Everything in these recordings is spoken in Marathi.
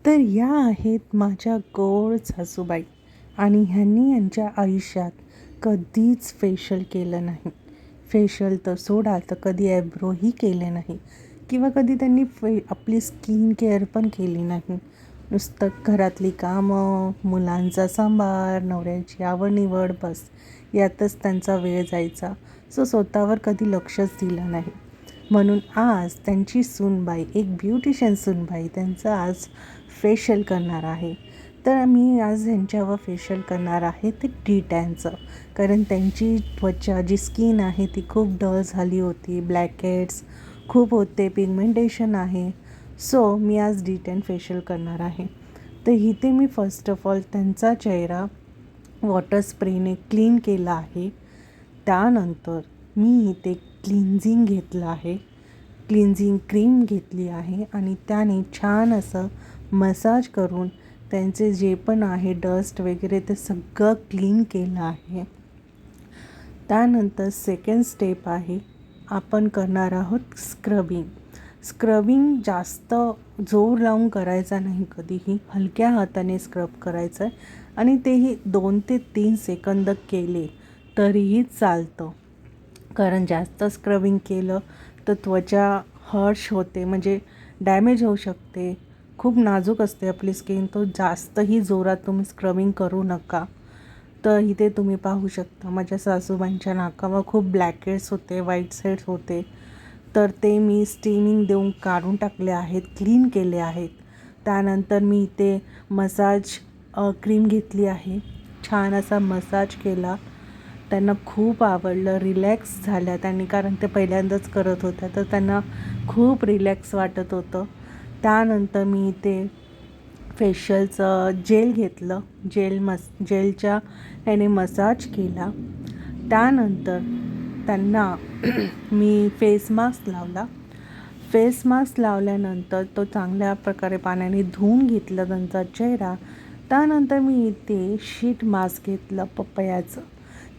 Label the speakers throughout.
Speaker 1: तर या आहेत माझ्या गोड सासूबाई आणि ह्यांनी यांच्या आयुष्यात कधीच फेशियल केलं नाही. फेशियल तर सोडा, तर कधी ॲब्रोही केले नाही किंवा कधी त्यांनी आपली स्किन केअर पण केली नाही. नुसतं घरातली कामं, मुलांचा सांभाळ, नवऱ्याची आवड-निवड, बस यातच त्यांचा वेळ जायचा. स्वतःवर कधी लक्षच दिलं नाही. म्हणून आज त्यांची सूनबाई, एक ब्युटिशियन सूनबाई, त्यांचं आज फेशियल करणार आहे. तर मी आज ह्यांच्यावर फेशियल करणार आहे ते डी10चं. कारण त्यांची त्वचा जी स्किन आहे ती खूप डल झाली होती, ब्लॅकहेड्स खूप होते, पिगमेंटेशन आहे. सो मी आज डी10 फेशियल करणार आहे. तर इथे मी फर्स्ट ऑफ ऑल त्यांचा चेहरा वॉटर स्प्रेने क्लीन केला आहे. त्यानंतर मी इथे क्लिन्झिंग घेतलं आहे, क्लिन्झिंग क्रीम घेतली आहे आणि त्याने छान असं मसाज करून त्यांचे जे पण आहे डस्ट वगैरे ते सगळं क्लीन केलं आहे. त्यानंतर सेकंड स्टेप आहे, आपण करणार आहोत स्क्रबिंग. स्क्रबिंग जास्त जोर लावून करायचा नाही, कधीही हलक्या हाताने स्क्रब करायचं आहे आणि तेही 2 ते 3 सेकंद केले तरीही चालतं. कारण जास्त स्क्रबिंग केलं तर त्वचा हर्श होते, म्हणजे डॅमेज होऊ शकते. खूप नाजूक असते आपली स्किन, तो जास्तही जोरात तुम्ही स्क्रबिंग करू नका. तर इथे तुम्ही पाहू शकता माझ्या सासूबाईंच्या नाकावर खूप ब्लॅकहेड्स होते, व्हाईट हेड्स होते, तर ते मी स्टीमिंग देऊन काढून टाकले आहेत, क्लीन केले आहेत. त्यानंतर मी इथे मसाज क्रीम घेतली आहे, छान असा मसाज केला. त्यांना खूप आवडलं, रिलॅक्स झाल्या त्यांनी, कारण ते पहिल्यांदाच करत होत्या, तर त्यांना खूप रिलॅक्स वाटत होतं. त्यानंतर मी इथे फेशियलचं जेल घेतलं, जेलच्या ह्याने मसाज केला. त्यानंतर त्यांना मी फेस मास्क लावला. फेस मास्क लावल्यानंतर तो चांगल्या प्रकारे पाण्याने धुवून घेतला त्यांचा चेहरा. त्यानंतर मी इथे शीट मास्क घेतलं पपयाचं,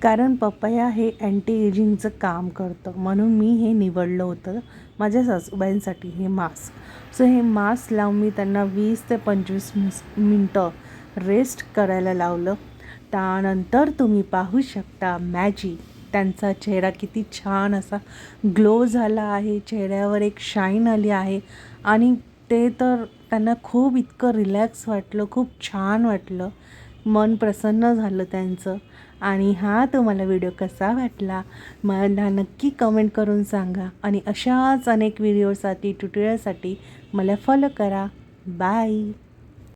Speaker 1: कारण पपया हे अँटी एजिंगचं काम करतं, म्हणून मी हे निवडलं होतं माझ्या सासूबाईंसाठी हे मास्क. सो हे मास्क लावून मी त्यांना 20 ते 25 मिनटं रेस्ट करायला लावलं. त्यानंतर तुम्ही पाहू शकता मॅजिक, त्यांचा चेहरा किती छान असा ग्लो झाला आहे, चेहऱ्यावर एक शाईन आली आहे आणि ते तर त्यांना खूप इतकं रिलॅक्स वाटलं, खूप छान वाटलं, मन प्रसन्न झालं त्यांचं. आणि हा तुम्हाला व्हिडिओ कसा वाटला मला नक्की कमेंट करून सांगा आणि अशाच अनेक व्हिडिओसाठी, ट्युटोरियलसाठी मला फॉलो करा. बाय.